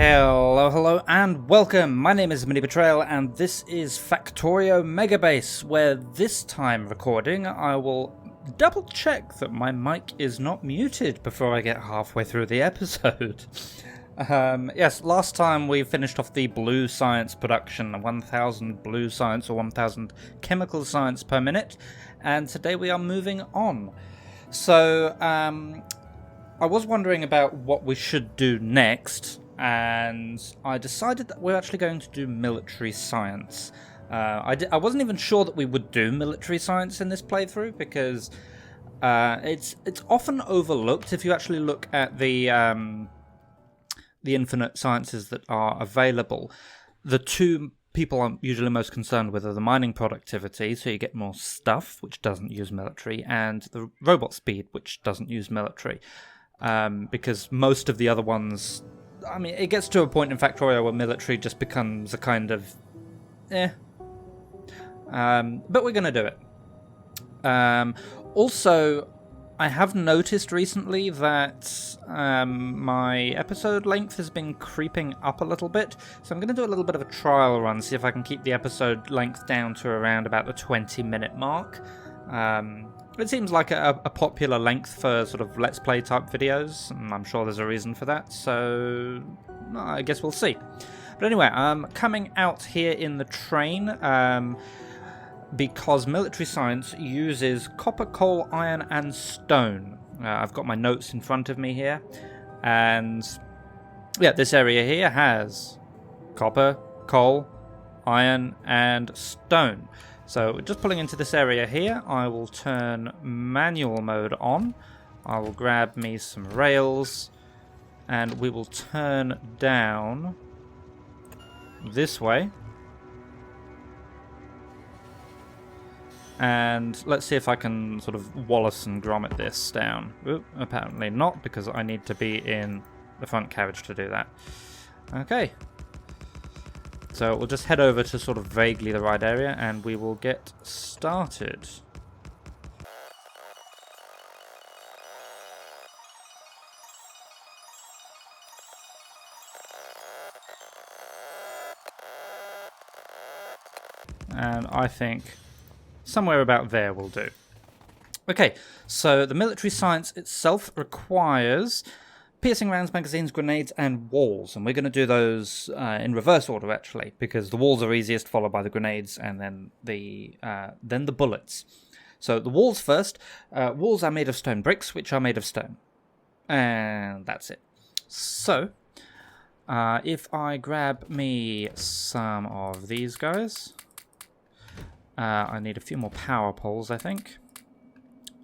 Hello and welcome. My name is MiniBetrayal and this is Factorio Megabase, where this time recording I will double check that my mic is not muted before I get halfway through the episode. Yes, last time we finished off the blue science production, 1000 blue science or 1000 chemical science per minute, and today we are moving on. So, I was wondering about what we should do next, and I decided that we're actually going to do military science. I wasn't even sure that we would do military science in this playthrough because it's often overlooked if you actually look at the infinite sciences that are available. The two people I'm usually most concerned with are the mining productivity, so you get more stuff, which doesn't use military, and the robot speed, which doesn't use military. Because most of the other ones, I mean, it gets to a point in Factorio where military just becomes a kind of but we're going to do it. Also, I have noticed recently that my episode length has been creeping up a little bit, so I'm going to do a little bit of a trial run, see if I can keep the episode length down to around about the 20-minute mark. It seems like a popular length for sort of Let's Play type videos, and I'm sure there's a reason for that, so I guess we'll see. But anyway, I'm coming out here in the train because military science uses copper, coal, iron, and stone. I've got my notes in front of me here, and yeah, this area here has copper, coal, iron, and stone. So just pulling into this area here, I will turn manual mode on. I will grab me some rails, and we will turn down this way. And let's see if I can sort of Wallace and Gromit this down. Oop, apparently not, because I need to be in the front carriage to do that. Okay. So we'll just head over to sort of vaguely the right area and we will get started. And I think somewhere about there will do. Okay, so the military science itself requires piercing rounds, magazines, grenades, and walls. And we're going to do those in reverse order, actually, because the walls are easiest, followed by the grenades, and then the bullets. So the walls first. Walls are made of stone bricks, which are made of stone. And that's it. So, if I grab me some of these guys, I need a few more power poles, I think.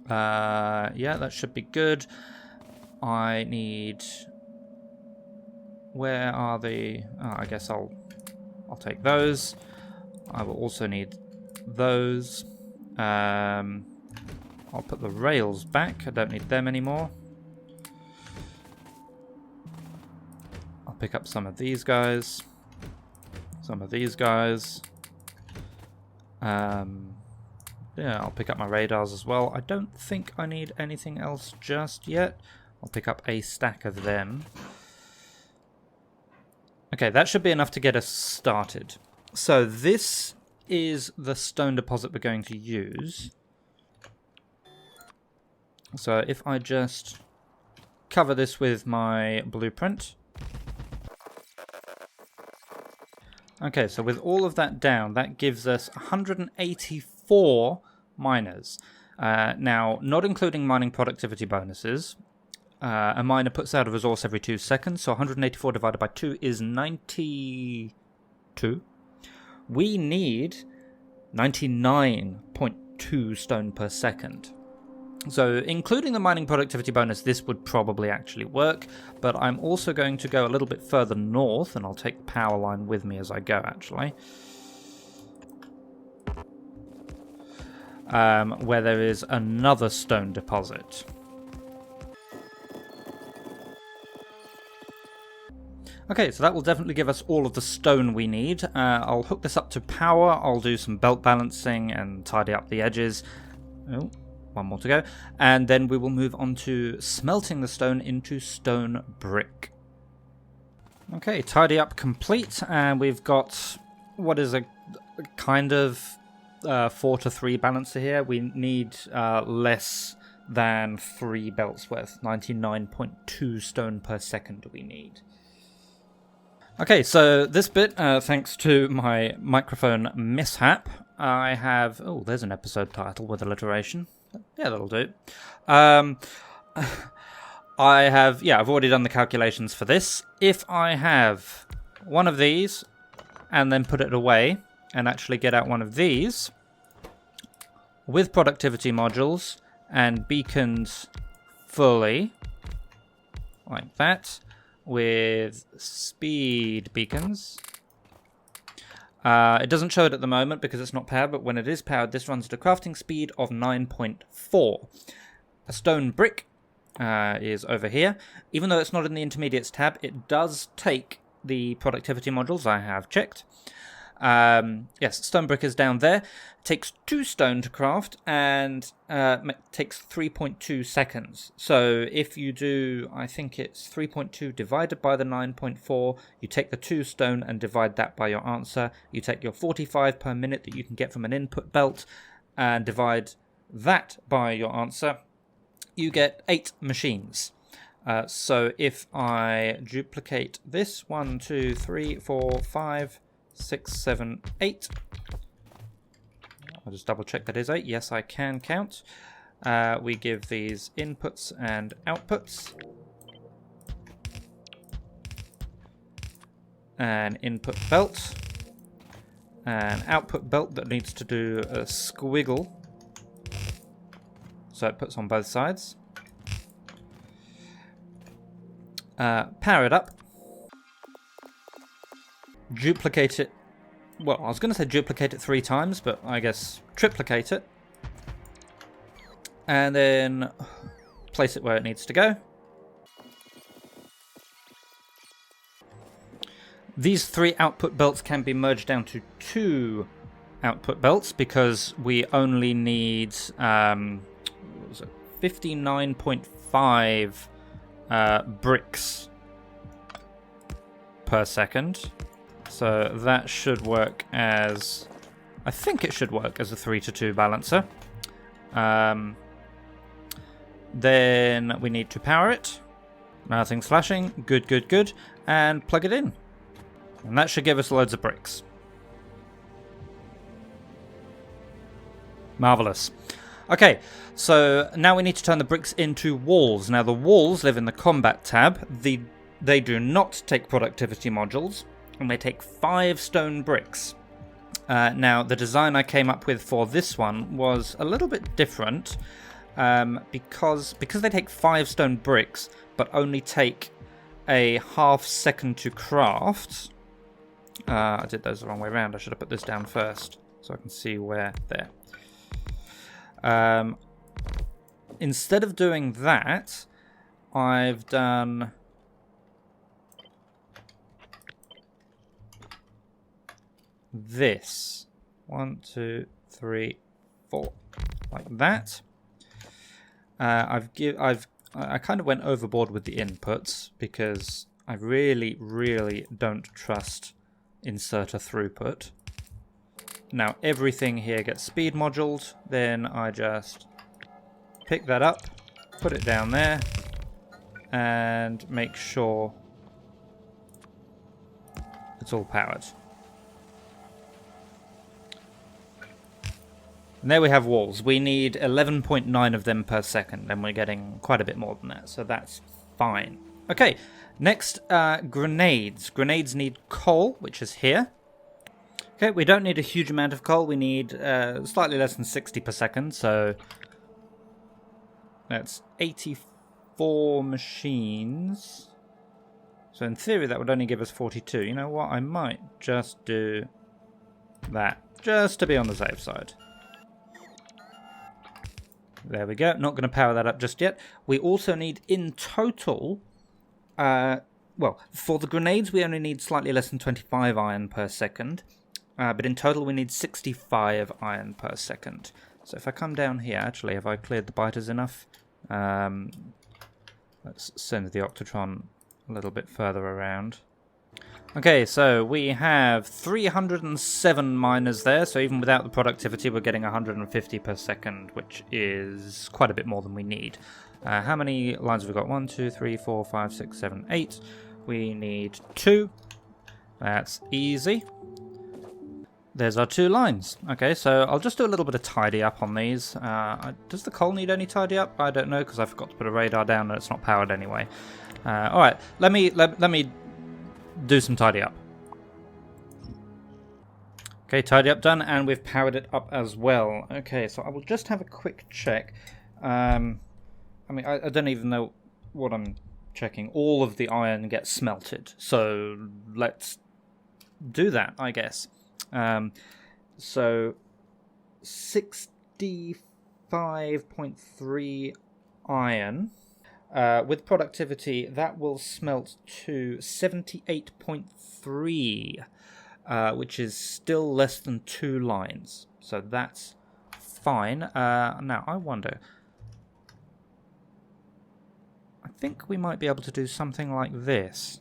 Yeah, that should be good. I need... Where are the... Oh, I guess I'll take those. I will also need those. I'll put the rails back. I don't need them anymore. I'll pick up some of these guys. Some of these guys. Yeah, I'll pick up my radars as well. I don't think I need anything else just yet. I'll pick up a stack of them. Okay, that should be enough to get us started. So this is the stone deposit we're going to use. So if I just cover this with my blueprint. Okay, so with all of that down, that gives us 184 miners. Now, not including mining productivity bonuses, a miner puts out a resource every 2 seconds, so 184 divided by 2 is 92. We need 99.2 stone per second. So, including the mining productivity bonus, this would probably actually work, but I'm also going to go a little bit further north, and I'll take the power line with me as I go, actually. Where there is another stone deposit. Okay, so that will definitely give us all of the stone we need. I'll hook this up to power, I'll do some belt balancing and tidy up the edges. Oh, one more to go. And then we will move on to smelting the stone into stone brick. Okay, tidy up complete, and we've got what is a kind of 4 to 3 balancer here. We need less than 3 belts worth, 99.2 stone per second we need. Okay, so this bit, thanks to my microphone mishap, I have... Oh, there's an episode title with alliteration. Yeah, that'll do. I've already done the calculations for this. If I have one of these and then put it away and actually get out one of these with productivity modules and beacons fully, like that, with speed beacons. It doesn't show it at the moment because it's not powered, but when it is powered, this runs at a crafting speed of 9.4. A stone brick is over here. Even though it's not in the intermediates tab, it does take the productivity modules, I have checked. Yes, stone brick is down there. It takes 2 stone to craft and takes 3.2 seconds. So if you do, I think it's 3.2 divided by the 9.4, you take the 2 stone and divide that by your answer. You take your 45 per minute that you can get from an input belt and divide that by your answer. You get 8 machines. So if I duplicate this, 1, 2, 3, 4, 5, 6, 7, 8. I'll just double check that is 8. Yes, I can count. We give these inputs and outputs. An input belt. An output belt that needs to do a squiggle. So it puts on both sides. Power it up. Duplicate it. Well, I was going to say duplicate it 3 times, but I guess triplicate it. And then place it where it needs to go. These 3 output belts can be merged down to 2 output belts because we only need 59.5 bricks per second. So that should work as... I think it should work as a 3 to 2 balancer. Then we need to power it. Nothing's flashing. Good, good, good. And plug it in. And that should give us loads of bricks. Marvelous. Okay, so now we need to turn the bricks into walls. Now the walls live in the combat tab. They do not take productivity modules, and they take 5 stone bricks. Now the design I came up with for this one was a little bit different because they take 5 stone bricks, but only take a ½ second to craft. I did those the wrong way around. I should have put this down first so I can see where there. Instead of doing that, I've done this. 1, 2, 3, 4, like that. I kind of went overboard with the inputs because I really don't trust inserter throughput. Now everything here gets speed moduled, then I just pick that up, put it down there, and make sure it's all powered. And there we have walls. We need 11.9 of them per second, and we're getting quite a bit more than that, so that's fine. Okay, next, grenades. Grenades need coal, which is here. Okay, we don't need a huge amount of coal. We need slightly less than 60 per second, so that's 84 machines. So in theory, that would only give us 42. You know what? I might just do that, just to be on the safe side. There we go. Not going to power that up just yet. We also need, in total, well, for the grenades, we only need slightly less than 25 iron per second. But in total, we need 65 iron per second. So if I come down here, actually, have I cleared the biters enough? Let's send the Octatron a little bit further around. Okay, so we have 307 miners there, so even without the productivity we're getting 150 per second, which is quite a bit more than we need. How many lines have we got? 1, 2, 3, 4, 5, 6, 7, 8. We need 2. That's easy. There's our 2 lines. Okay, so I'll just do a little bit of tidy up on these. Does the coal need any tidy up? I don't know, because I forgot to put a radar down and it's not powered anyway. Alright, let me do some tidy up. Okay, tidy up done, and we've powered it up as well. Okay, so I will just have a quick check. I mean, I don't even know what I'm checking. All of the iron gets smelted, so let's do that, I guess. So 65.3 iron. With productivity, that will smelt to 78.3, which is still less than 2 lines. So that's fine. Now, I wonder... I think we might be able to do something like this.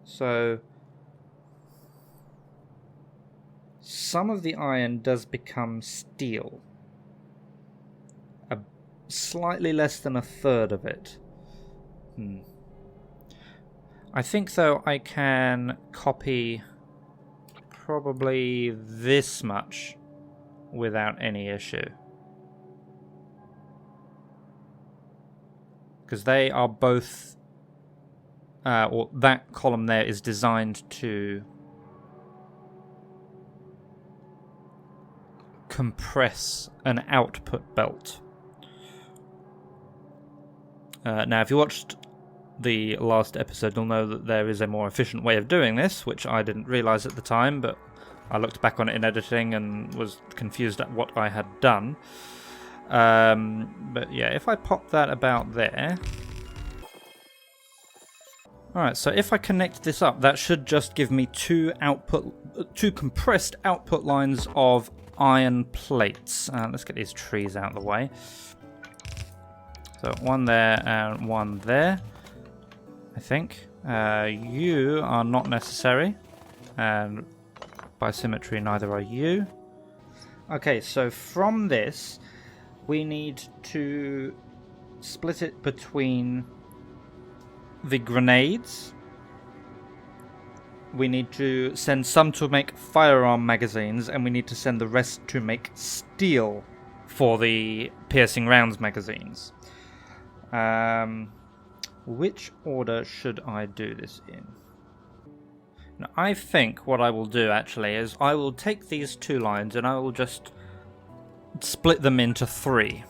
So... some of the iron does become steel. Slightly less than a third of it. I think, though, I can copy probably this much without any issue. Because they are both... or that column there is designed to compress an output belt. Now, if you watched the last episode, you'll know that there is a more efficient way of doing this, which I didn't realise at the time, but I looked back on it in editing and was confused at what I had done. But yeah, if I pop that about there... Alright, so if I connect this up, that should just give me two compressed output lines of iron plates. Let's get these trees out of the way. So one there and one there, I think. You are not necessary, and by symmetry neither are you. Okay, so from this we need to split it between the grenades. We need to send some to make firearm magazines, and we need to send the rest to make steel for the piercing rounds magazines. Which order should I do this in? Now, I think what I will do actually is I will take these 2 lines and I will just split them into 3.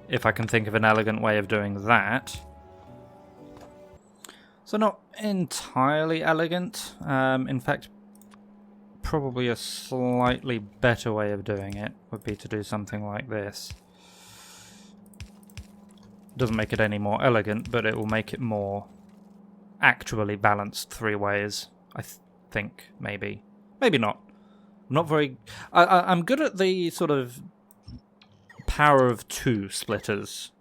If I can think of an elegant way of doing that. So not entirely elegant. In fact, probably a slightly better way of doing it would be to do something like this. Doesn't make it any more elegant, but it will make it more actually balanced 3 ways. I think, maybe. Maybe not. I'm not very... I'm good at the sort of power of 2 splitters,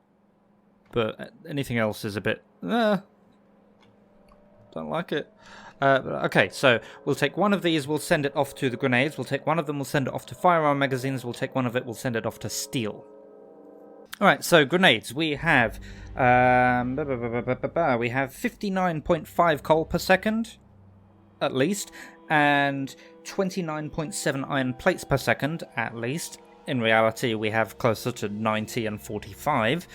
but anything else is a bit... don't like it. Okay, so we'll take one of these, we'll send it off to the grenades, we'll take one of them, we'll send it off to firearm magazines, we'll take one of it, we'll send it off to steel. Alright, so grenades, we have 59.5 coal per second, at least, and 29.7 iron plates per second, at least. In reality, we have closer to 90 and 45.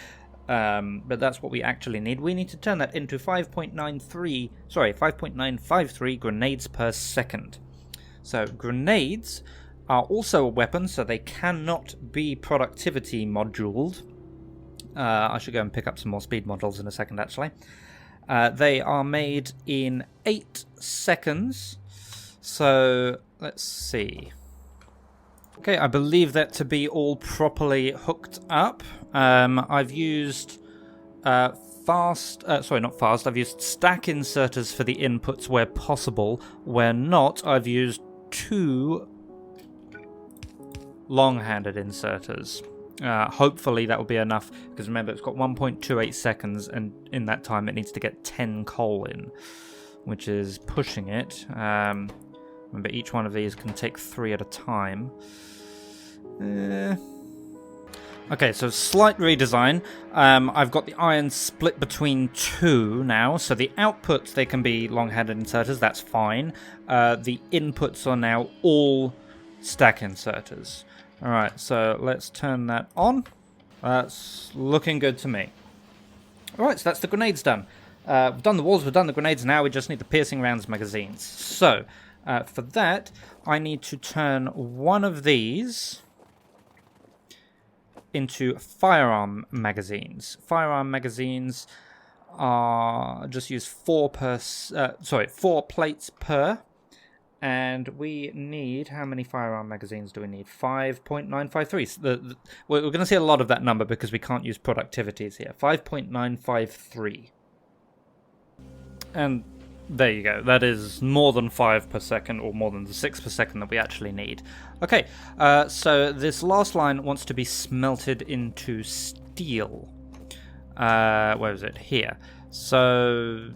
But that's what we actually need. We need to turn that into 5.953 grenades per second. So grenades are also a weapon, so they cannot be productivity moduled. I should go and pick up some more speed models in a second, actually. They are made in 8 seconds. So let's see. Okay, I believe that to be all properly hooked up. I've used I've used stack inserters for the inputs where possible. Where not, I've used 2 long-handed inserters. Hopefully that will be enough, because remember it's got 1.28 seconds, and in that time it needs to get 10 coal in, which is pushing it. Remember, each one of these can take 3 at a time. Okay, so slight redesign. I've got the iron split between 2 now, so the outputs, they can be long-handed inserters, that's fine. The inputs are now all stack inserters. Alright, so let's turn that on. That's looking good to me. Alright, so that's the grenades done. We've done the walls, we've done the grenades, now we just need the piercing rounds magazines. So, for that, I need to turn one of these into firearm magazines. Firearm magazines are just use 4 plates per. And we need, how many firearm magazines do we need? 5.953. So we're going to see a lot of that number because we can't use productivities here. 5.953. And there you go. That is more than 5 per second, or more than the 6 per second that we actually need. Okay, so this last line wants to be smelted into steel. Where is it? Here. So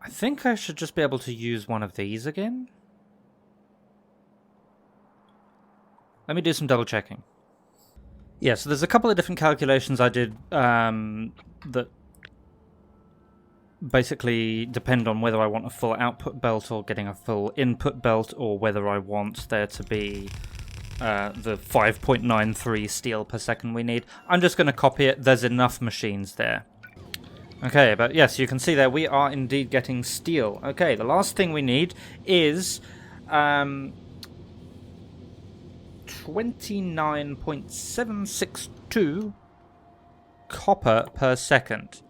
I think I should just be able to use one of these again. Let me do some double checking. Yeah, so there's a couple of different calculations I did that basically depend on whether I want a full output belt or getting a full input belt, or whether I want there to be the 5.93 steel per second we need. I'm just going to copy it. There's enough machines there. Okay, but yes, you can see there we are indeed getting steel. Okay, the last thing we need is 29.762 copper per second.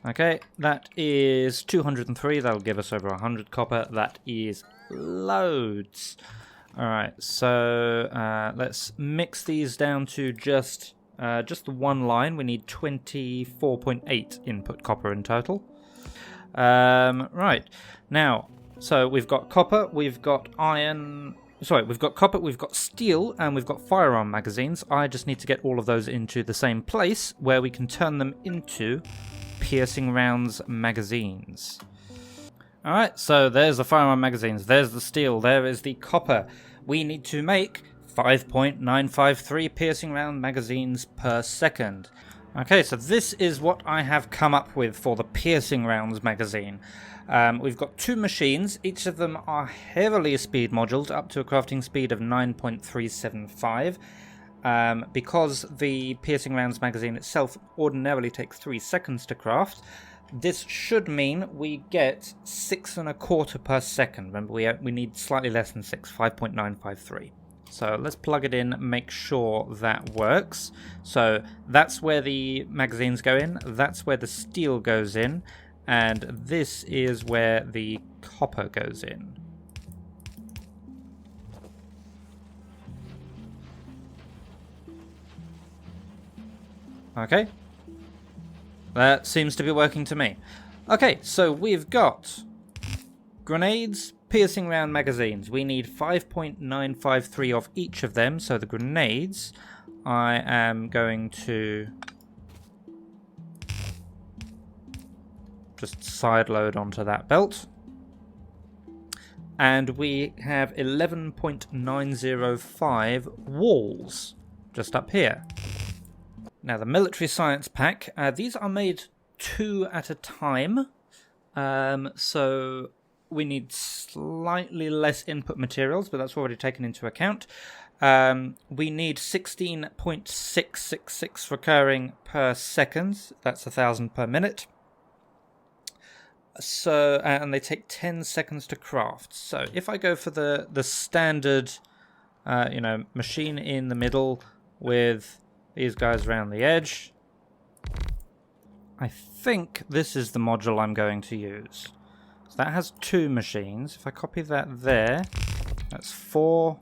Okay, that is 203. That'll give us over 100 copper. That is loads. Alright, so let's mix these down to just the one line. We need 24.8 input copper in total. Right, now, so we've got copper, we've got iron... Sorry, we've got copper, we've got steel, and we've got firearm magazines. I just need to get all of those into the same place where we can turn them into piercing rounds magazines. Alright, so there's the firearm magazines, there's the steel, there is the copper. We need to make 5.953 piercing round magazines per second. Okay, so this is what I have come up with for the piercing rounds magazine. We've got 2 machines, each of them are heavily speed moduled up to a crafting speed of 9.375. Because the piercing rounds magazine itself ordinarily takes 3 seconds to craft, this should mean we get 6.25 per second. Remember, we need slightly less than 6, 5.953. So let's plug it in, make sure that works. So that's where the magazines go in, that's where the steel goes in, and this is where the copper goes in. Okay. That seems to be working to me. Okay, so we've got grenades, piercing round magazines. We need 5.953 of each of them. So the grenades, I am going to just side load onto that belt. And we have 11.905 walls just up here. Now the military science pack, these are made 2 at a time, so we need slightly less input materials, but that's already taken into account. We need 16.666 recurring per second, that's 1,000 per minute. So, and they take 10 seconds to craft. So if I go for the standard, machine in the middle with these guys around the edge, I think this is the module I'm going to use. So that has 2 machines. If I copy that there, that's 4,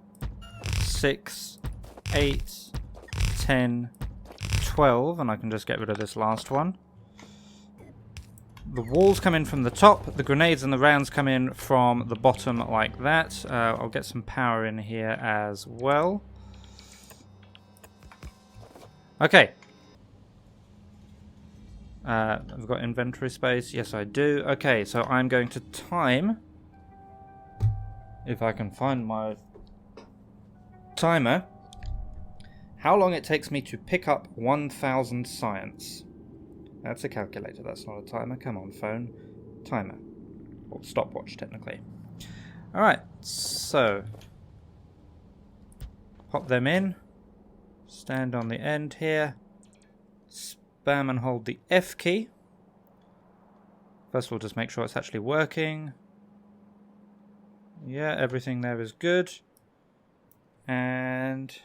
6, 8, 10, 12, and I can just get rid of this last one. the walls come in from the top, the grenades and the rounds come in from the bottom like that. I'll get some power in here as well. Okay. I've got inventory space. Yes, I do. Okay, so I'm going to time, if I can find my timer, how long it takes me to pick up 1,000 science. That's a calculator, that's not a timer. Come on, phone. Timer. Or stopwatch, technically. Alright, so pop them in. Stand on the end here. Spam and hold the F key. First we'll just make sure it's actually working. Yeah, everything there is good. And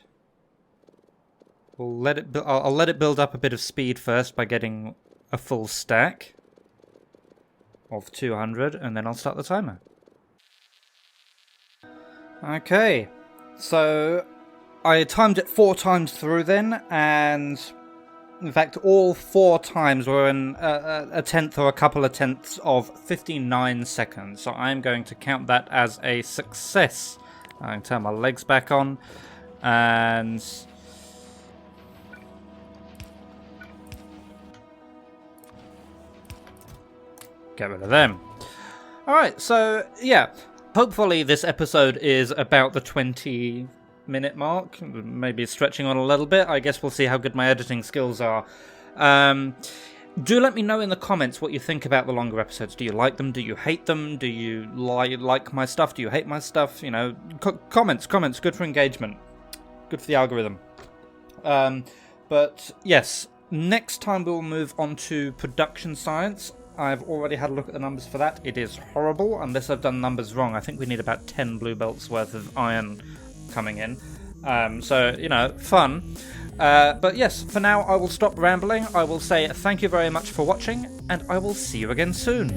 we'll let it. I'll let it build up a bit of speed first by getting a full stack of 200, and then I'll start the timer. Okay, so I timed it 4 times through then, and in fact all 4 times were in a tenth or a couple of tenths of 59 seconds. So I'm going to count that as a success. I can turn my legs back on and get rid of them. Alright, so yeah, hopefully this episode is about the 20-minute mark. Maybe stretching on a little bit. I guess we'll see how good my editing skills are. Do let me know in the comments what you think about the longer episodes. Do you like them? Do you hate them? Do you like my stuff? Do you hate my stuff? You know, comments, good for engagement. Good for the algorithm. But yes, next time we'll move on to production science. I've already had a look at the numbers for that. It is horrible, unless I've done numbers wrong. I think we need about 10 blue belts worth of iron coming in. So, you know, fun. But yes, for now I will stop rambling. I will say thank you very much for watching, and I will see you again soon.